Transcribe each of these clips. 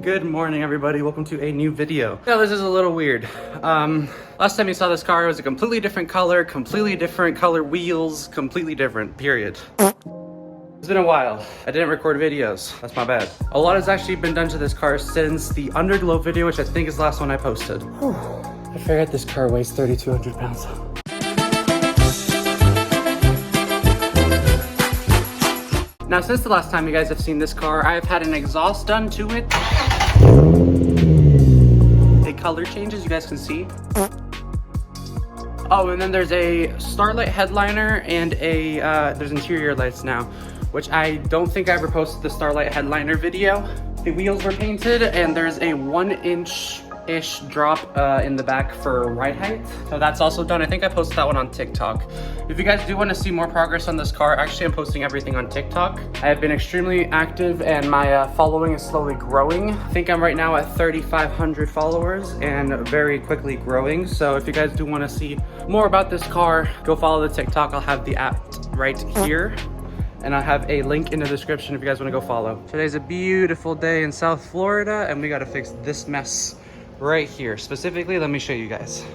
Good morning, everybody. Welcome to a new video. Now, this is a little weird. Last time you saw this car, it was a completely different color wheels, completely different, period. It's been a while. I didn't record videos. That's my bad. A lot has actually been done to this car since the underglow video, which I think is the last one I posted. Whew. I forgot this car weighs 3,200 pounds. Now, since the last time you guys have seen this car, I've had an exhaust done to it. A color change, as you guys can see. Oh, and then there's a starlight headliner and there's interior lights now, which I don't think I ever posted the starlight headliner video. The wheels were painted and there's a 1-inch-ish drop in the back for ride height. So that's also done. I think I posted that one on TikTok. If you guys do want to see more progress on this car, actually I'm posting everything on TikTok. I have been extremely active and my following is slowly growing. I think I'm right now at 3,500 followers and very quickly growing. So if you guys do want to see more about this car, go follow the TikTok. I'll have the app right here. And I'll have a link in the description if you guys want to go follow. Today's a beautiful day in South Florida and we got to fix this mess right here. Specifically, let me show you guys.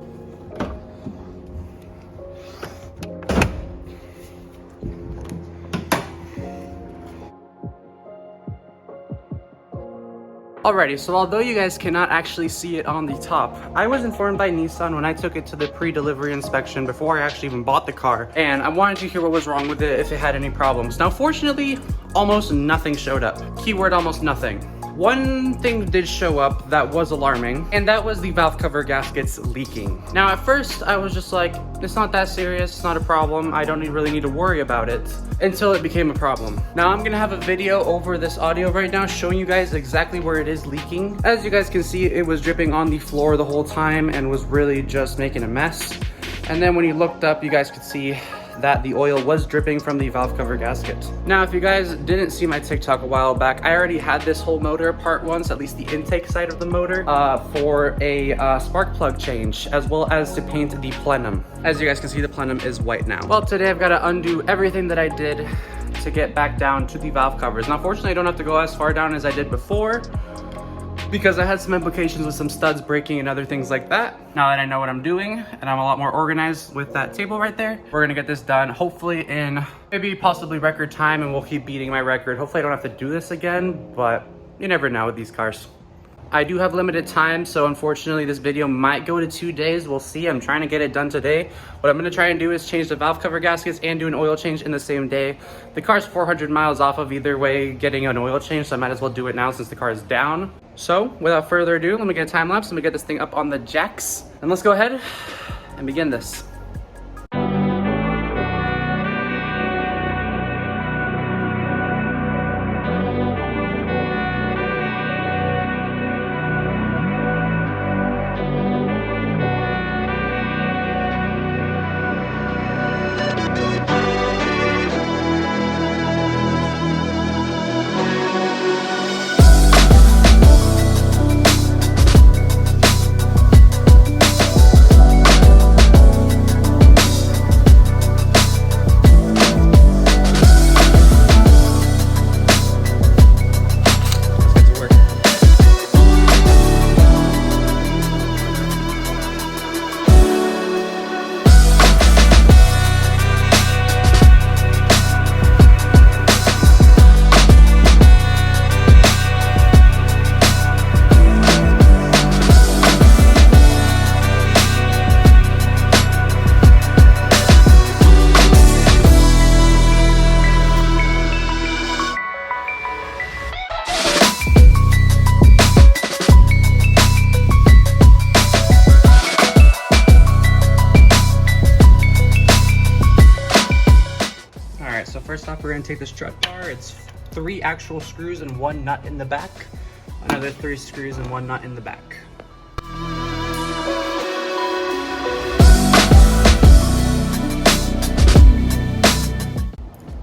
Alrighty, so although you guys cannot actually see it on the top, I was informed by Nissan when I took it to the pre-delivery inspection before I actually even bought the car, and I wanted to hear what was wrong with it, if it had any problems. Now, fortunately, almost nothing showed up. Keyword, almost nothing. One thing did show up that was alarming, and that was the valve cover gaskets leaking. Now, at first, I was just like, it's not that serious, it's not a problem, I don't really need to worry about it, until it became a problem. Now, I'm gonna have a video over this audio right now showing you guys exactly where it is leaking. As you guys can see, it was dripping on the floor the whole time and was really just making a mess. And then when you looked up, you guys could see that the oil was dripping from the valve cover gasket. Now, if you guys didn't see my TikTok a while back, I already had this whole motor apart once, at least the intake side of the motor, for a spark plug change, as well as to paint the plenum. As you guys can see, the plenum is white now. Well, today I've got to undo everything that I did to get back down to the valve covers. Now, fortunately, I don't have to go as far down as I did before, because I had some implications with some studs breaking and other things like that. Now that I know what I'm doing and I'm a lot more organized with that table right there, we're gonna get this done hopefully in maybe possibly record time, and we'll keep beating my record. Hopefully I don't have to do this again, but you never know with these cars. I do have limited time, so unfortunately this video might go to 2 days. We'll see. I'm trying to get it done today. What I'm going to try and do is change the valve cover gaskets and do an oil change in the same day. The car's 400 miles off of either way getting an oil change, so I might as well do it now since the car is down. So without further ado, let me get a time lapse. Let me get this thing up on the jacks, and let's go ahead and begin this. So first off, we're going to take the strut bar. It's 3 actual screws and 1 nut in the back. Another 3 screws and 1 nut in the back.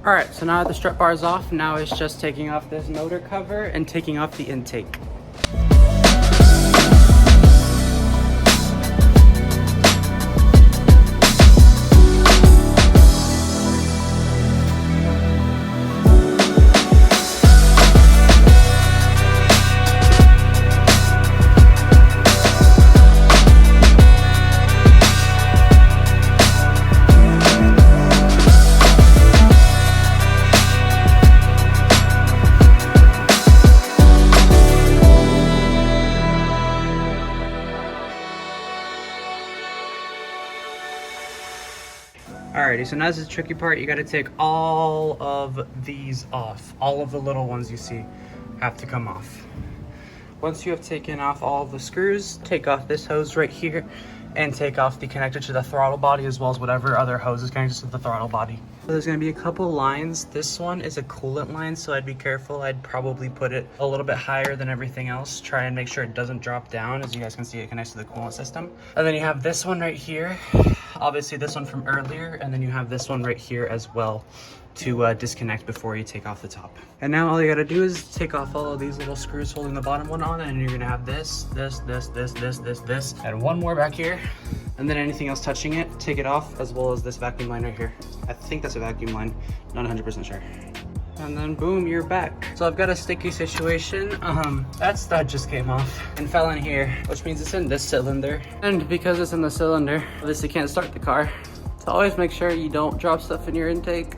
Alright, so now that the strut bar is off, now it's just taking off this motor cover and taking off the intake. Alrighty, so now this is the tricky part. You gotta take all of these off. All of the little ones you see have to come off. Once you have taken off all of the screws, take off this hose right here and take off the connector to the throttle body as well as whatever other hose is connected to the throttle body. So there's gonna be a couple lines. This one is a coolant line, so I'd be careful. I'd probably put it a little bit higher than everything else. Try and make sure it doesn't drop down. As you guys can see, it connects to the coolant system. And then you have this one right here. Obviously this one from earlier, and then you have this one right here as well to disconnect before you take off the top. And now all you gotta do is take off all of these little screws holding the bottom one on, and you're gonna have this, and one more back here. And then anything else touching it, take it off, as well as this vacuum line right here. I think that's a vacuum line, not 100% sure. And then boom, you're back. So I've got a sticky situation. That stud just came off and fell in here, which means it's in this cylinder. And because it's in the cylinder, obviously can't start the car. So always make sure you don't drop stuff in your intake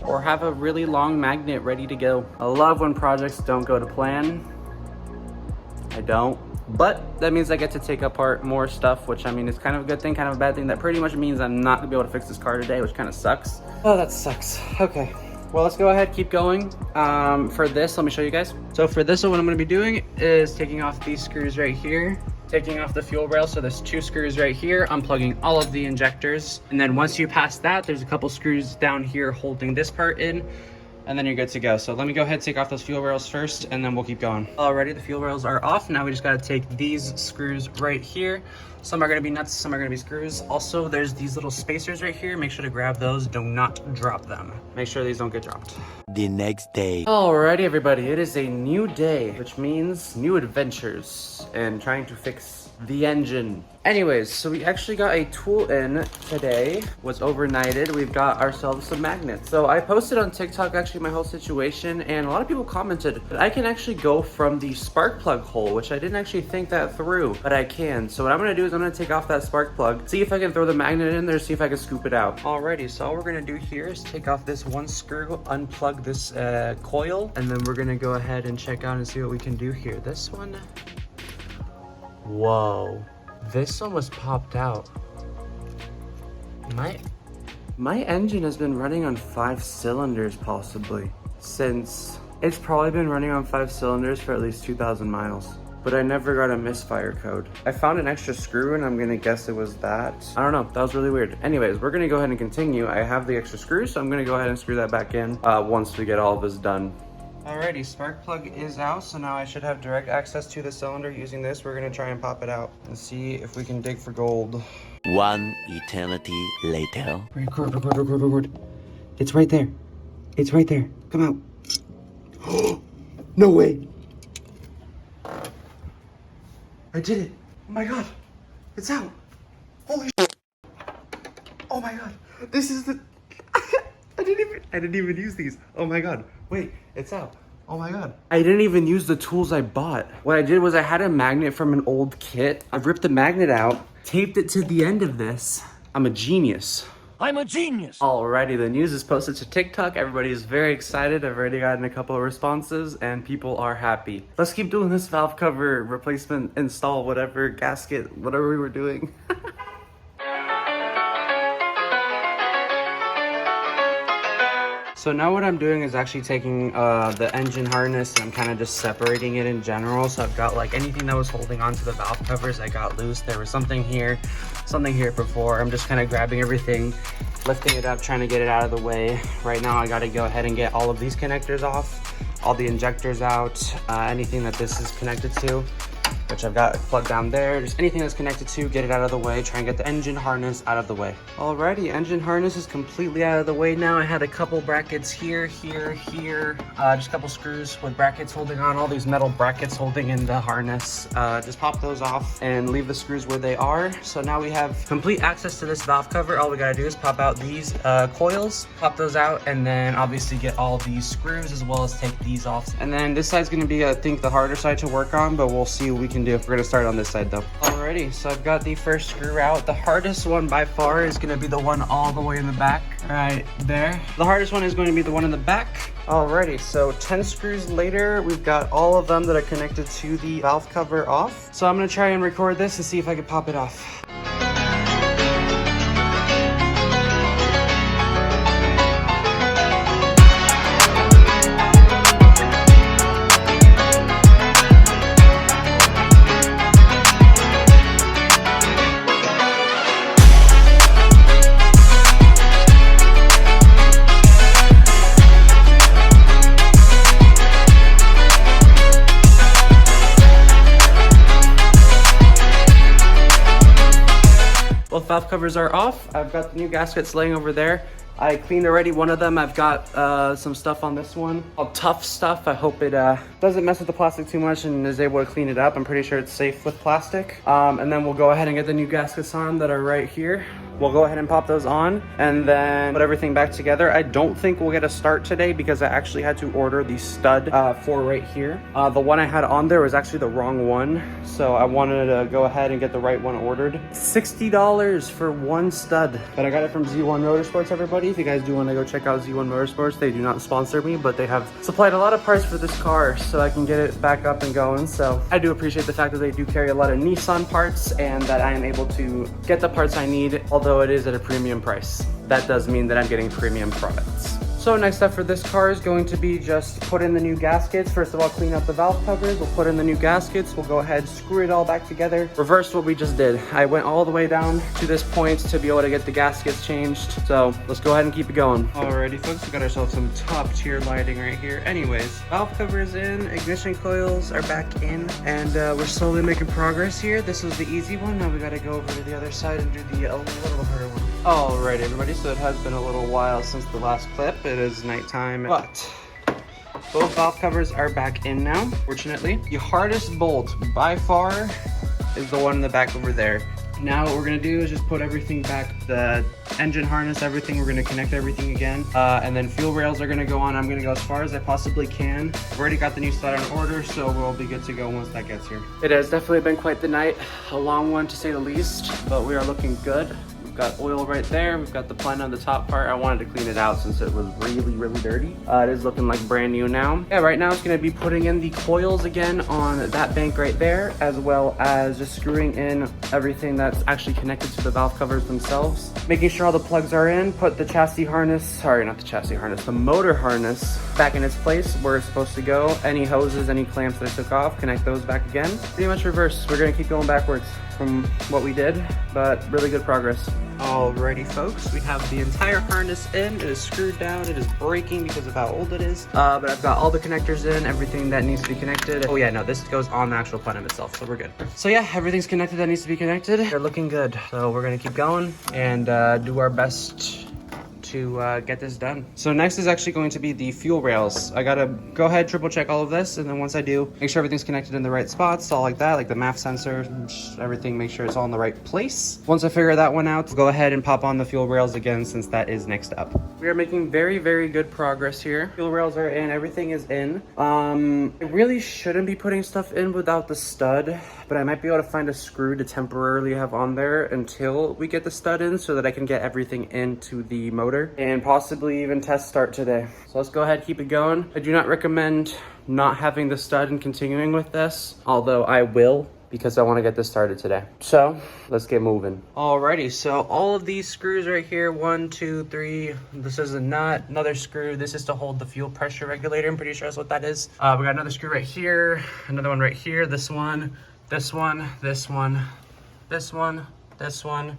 or have a really long magnet ready to go. I love when projects don't go to plan. I don't. But that means I get to take apart more stuff, which I mean is kind of a good thing, kind of a bad thing. That pretty much means I'm not gonna be able to fix this car today, which kind of sucks. Oh, that sucks. Okay. Well, let's go ahead, keep going. For this, let me show you guys. So for this one, what I'm gonna be doing is taking off these screws right here, taking off the fuel rail. So there's 2 screws right here, unplugging all of the injectors. And then once you pass that, there's a couple screws down here holding this part in, and then you're good to go. So let me go ahead and take off those fuel rails first, and then we'll keep going. Alrighty, the fuel rails are off. Now we just gotta take these screws right here. Some are gonna be nuts, some are gonna be screws. Also, there's these little spacers right here. Make sure to grab those, do not drop them. Make sure these don't get dropped. The next day. Alrighty, everybody, it is a new day, which means new adventures and trying to fix the engine. Anyways, so we actually got a tool in today, was overnighted. We've got ourselves some magnets. So I posted on TikTok actually my whole situation, and a lot of people commented that I can actually go from the spark plug hole, which I didn't actually think that through, but I can. So what I'm gonna do is I'm gonna take off that spark plug, see if I can throw the magnet in there, see if I can scoop it out. Alrighty, so all we're gonna do here is take off this one screw, unplug this coil, and then we're gonna go ahead and check out and see what we can do here. This one, whoa. This one was popped out. My engine has been running on 5 cylinders possibly since it's probably been running on 5 cylinders for at least 2,000 miles. But I never got a misfire code. I found an extra screw and I'm gonna guess it was that. I don't know, that was really weird. Anyways, we're gonna go ahead and continue. I have the extra screw, so I'm gonna go ahead and screw that back in once we get all of this done. Alrighty, spark plug is out, so now I should have direct access to the cylinder using this. We're gonna try and pop it out and see if we can dig for gold. One eternity later. Record. It's right there. It's right there. Come out. No way. I did it. Oh my god. It's out. Holy shit. Oh my god. This is the... I didn't even use these. Oh my god. Wait, it's out. Oh my god. I didn't even use the tools I bought. What I did was I had a magnet from an old kit. I ripped the magnet out, taped it to the end of this. I'm a genius. I'm a genius. Alrighty, the news is posted to TikTok. Everybody is very excited. I've already gotten a couple of responses and people are happy. Let's keep doing this valve cover replacement, install, whatever, gasket, whatever we were doing. So now what I'm doing is actually taking the engine harness and I'm kind of just separating it in general. So I've got like anything that was holding onto the valve covers, I got loose. There was something here before. I'm just kind of grabbing everything, lifting it up, trying to get it out of the way. Right now I got to go ahead and get all of these connectors off, all the injectors out, anything that this is connected to, which I've got plugged down there. Just anything that's connected to, get it out of the way, try and get the engine harness out of the way. Alrighty, engine harness is completely out of the way now. I had a couple brackets here, just a couple screws with brackets holding on, all these metal brackets holding in the harness. Just pop those off and leave the screws where they are. So now we have complete access to this valve cover. All we gotta do is pop out these coils, pop those out, and then obviously get all these screws as well as take these off. And then this side's gonna be, I think, the harder side to work on, but we'll see what we can do. We're gonna start on this side though. Alrighty, so I've got the first screw out. The hardest one by far is gonna be the one all the way in the back, right there. The hardest one is going to be the one in the back. Alrighty, so 10 screws later, we've got all of them that are connected to the valve cover off. So I'm gonna try and record this and see if I can pop it off. both valve covers are off. I've got the new gaskets laying over there. I cleaned already one of them. I've got some stuff on this one. All tough stuff. I hope it doesn't mess with the plastic too much and is able to clean it up. I'm pretty sure it's safe with plastic. And then we'll go ahead and get the new gaskets on that are right here. We'll go ahead and pop those on and then put everything back together. I don't think we'll get a start today because I actually had to order the stud for right here. The one I had on there was actually the wrong one. So I wanted to go ahead and get the right one ordered. $60 for one stud. But I got it from Z1 Motorsports, everybody. If you guys do want to go check out Z1 Motorsports, they do not sponsor me, but they have supplied a lot of parts for this car so I can get it back up and going. So I do appreciate the fact that they do carry a lot of Nissan parts and that I am able to get the parts I need, although it is at a premium price. That does mean that I'm getting premium products. So next up for this car is going to be just put in the new gaskets. First of all, clean up the valve covers. We'll put in the new gaskets. We'll go ahead, screw it all back together. Reverse what we just did. I went all the way down to this point to be able to get the gaskets changed. So let's go ahead and keep it going. Alrighty folks, we got ourselves some top tier lighting right here. Anyways, valve covers in, ignition coils are back in, and we're slowly making progress here. This was the easy one. Now we gotta go over to the other side and do the a little harder one. Alright everybody, so it has been a little while since the last clip. It is nighttime, but both valve covers are back in now, fortunately. The hardest bolt by far is the one in the back over there. Now what we're gonna do is just put everything back, the engine harness, everything. We're gonna connect everything again. And then fuel rails are gonna go on. I'm gonna go as far as I possibly can. I've already got the new stud on order, so we'll be good to go once that gets here. It has definitely been quite the night, a long one to say the least, but we are looking good. We've got oil right there. We've got the plane on the top part. I wanted to clean it out since it was really dirty. It is looking like brand new now. Yeah, right now it's gonna be putting in the coils again on that bank right there, as well as just screwing in everything that's actually connected to the valve covers themselves. Making sure all the plugs are in, put the chassis harness, sorry, not the chassis harness, the motor harness back in its place where it's supposed to go. Any hoses, any clamps that I took off, connect those back again. Pretty much reverse. We're gonna keep going backwards from what we did, but really good progress. Alrighty folks, we have the entire harness in. It is screwed down. It is breaking because of how old it is. But I've got all the connectors in, everything that needs to be connected. Oh yeah, no, this goes on the actual plenum itself, so we're good. So yeah, everything's connected that needs to be connected. They're looking good. So we're gonna keep going and do our best to get this done. So next is actually going to be the fuel rails. I gotta go ahead, triple check all of this, and then once I do, make sure everything's connected in the right spots, all like that, like the MAF sensor, everything, make sure it's all in the right place. Once I figure that one out, go ahead and pop on the fuel rails again since that is next up. We are making very good progress here. Fuel rails are in, everything is in. I really shouldn't be putting stuff in without the stud, but I might be able to find a screw to temporarily have on there until we get the stud in so that I can get everything into the motor and possibly even test start today. So let's go ahead, keep it going. I do not recommend not having the stud and continuing with this, although I will because I want to get this started today. So let's get moving. Alrighty, so all of these screws right here, 1, 2, 3, this is a nut, another screw. This is to hold the fuel pressure regulator. I'm pretty sure that's what that is. We got another screw right here, another one right here, this one, this one, this one, this one, this one,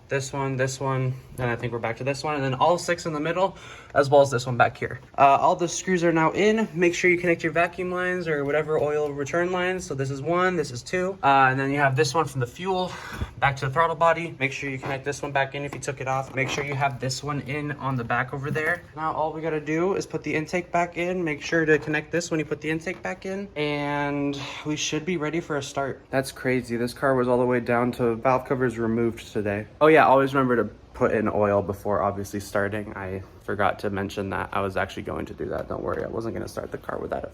this one, this one, and I think we're back to this one, and then all 6 in the middle, as well as this one back here. All the screws are now in. Make sure you connect your vacuum lines or whatever oil return lines. So this is 1, this is 2, and then you have this one from the fuel back to the throttle body. Make sure you connect this one back in if you took it off. Make sure you have this one in on the back over there. Now all we gotta do is put the intake back in. Make sure to connect this when you put the intake back in, and we should be ready for a start. That's crazy. This car was all the way down to valve covers removed today. Oh yeah, always remember to put in oil before obviously starting. I forgot to mention that. I was actually going to do that. Don't worry, I wasn't going to start the car without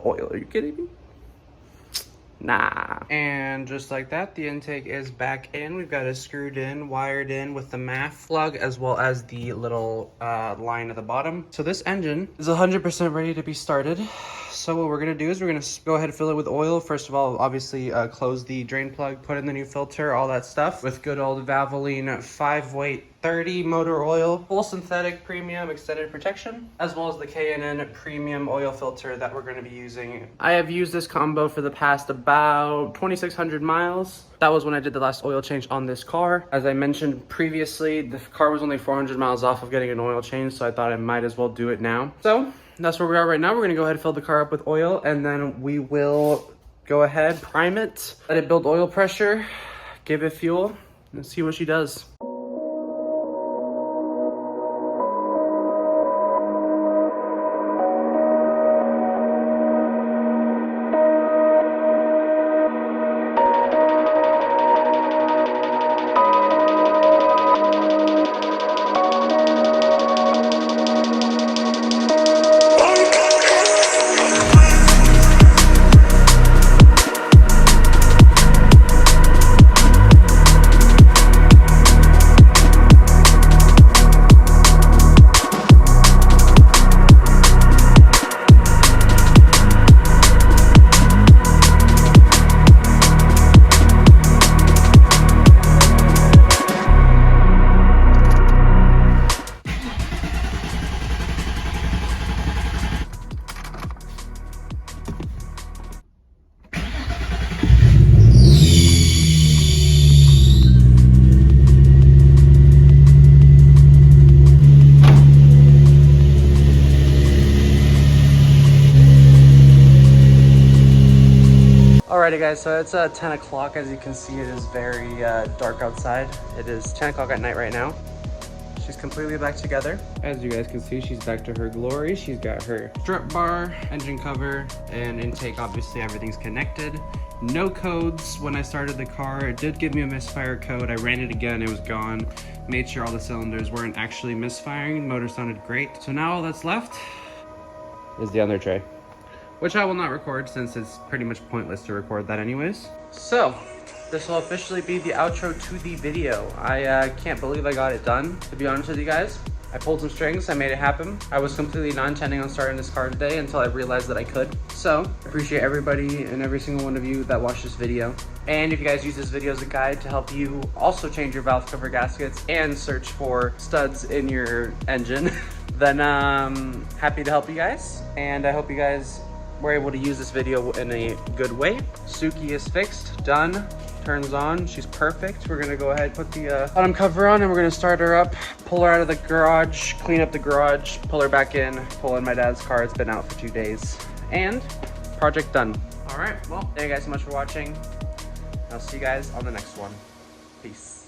oil. Are you kidding me? Nah. And just like that, the intake is back in. We've got it screwed in, wired in with the MAF plug, as well as the little line at the bottom. So this engine is 100% ready to be started. So what we're gonna do is we're gonna go ahead and fill it with oil. First of all, obviously close the drain plug, put in the new filter, all that stuff with good old Valvoline 5-weight 30 motor oil, full synthetic premium extended protection, as well as the K&N premium oil filter that we're going to be using. I have used this combo for the past about 2,600 miles. That was when I did the last oil change on this car. As I mentioned previously, the car was only 400 miles off of getting an oil change, so I thought I might as well do it now. So that's where we are right now. We're going to go ahead and fill the car up with oil, and then we will go ahead, prime it, let it build oil pressure, give it fuel, Let's see what she does. Alrighty guys, so it's 10 o'clock. As you can see, it is very dark outside. It is 10 o'clock at night right now. She's completely back together. As you guys can see, she's back to her glory. She's got her strut bar, engine cover, and intake. Obviously, everything's connected. No codes when I started the car. It did give me a misfire code. I ran it again, it was gone. Made sure all the cylinders weren't actually misfiring. Motor sounded great. So now all that's left is the under tray, which I will not record since it's pretty much pointless to record that anyways. So, this will officially be the outro to the video. I can't believe I got it done, to be honest with you guys. I pulled some strings, I made it happen. I was completely not intending on starting this car today until I realized that I could. So, I appreciate everybody and every single one of you that watched this video. And if you guys use this video as a guide to help you also change your valve cover gaskets and search for studs in your engine, then happy to help you guys. And I hope you guys were able to use this video in a good way. Suki is fixed, done, turns on, she's perfect. We're gonna go ahead, put the bottom cover on, and we're gonna start her up, pull her out of the garage, clean up the garage, pull her back in, pull in my dad's car. It's been out for 2 days. And project done. All right, well, thank you guys so much for watching. I'll see you guys on the next one. Peace.